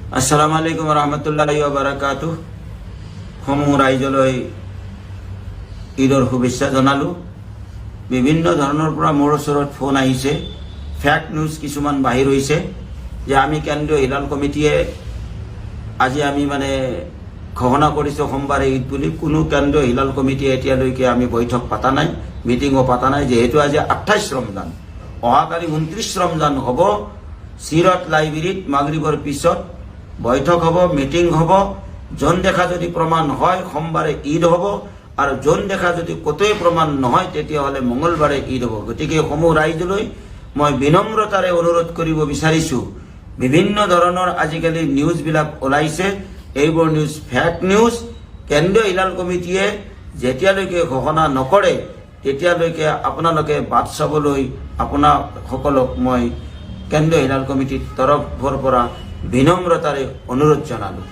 আসসালামু আলাইকুম ৰহমতুল্লাহি ওয়া বাৰাকাতুহ। সমূহ ৰাইজলৈ ঈদৰ শুভেচ্ছা জনালোঁ। বিভিন্ন ধৰণৰ পৰা মোৰ ওচৰত ফোন আহিছে, ফেক নিউজ কিছুমান বাহিৰ হৈছে যে আমি কেন্দ্ৰীয় হিলাল কমিটিয়ে আজি আমি ঘোষণা কৰিছোঁ সোমবাৰে ঈদ বুলি। কোনো কেন্দ্ৰীয় হিলাল কমিটিয়ে এতিয়ালৈকে আমি বৈঠক পাতা নাই, মিটিঙো পাতা নাই। যেহেতু আজি 28 ৰমজান, অহাকালি 29 ৰমজান হ'ব। সিরত লাইব্রেরিত মাগরিবর পিছত বৈঠক হব, মিটিং হব। জন দেখা যদি প্রমাণ হয় সোমবারে ঈদ হব, আর জন দেখা যদি কতই প্রমাণ নহয় তেতিয়াহ'লে মঙ্গলবাৰে ঈদ হব। গতিকে সমূহ ৰাইজলৈ মই বিনম্ৰতাৰে অনুৰোধ কৰিব বিচাৰিছোঁ, বিভিন্ন ধৰণৰ আজিকালি নিউজবিলাক ওলাইছে, এইবোৰ নিউজ ফেক নিউজ। কেন্দ্ৰীয় হিলাল কমিটিয়ে যেতিয়ালৈকে ঘোষণা নকৰে তেতিয়ালৈকে আপোনালোকে বাট চাবলৈ আপোনাসকলক মই কেন্দ্ৰীয় হিলাল কমিটিৰ তৰফৰ পৰা বিনম্ৰতাৰে অনুৰোধ জনালোঁ।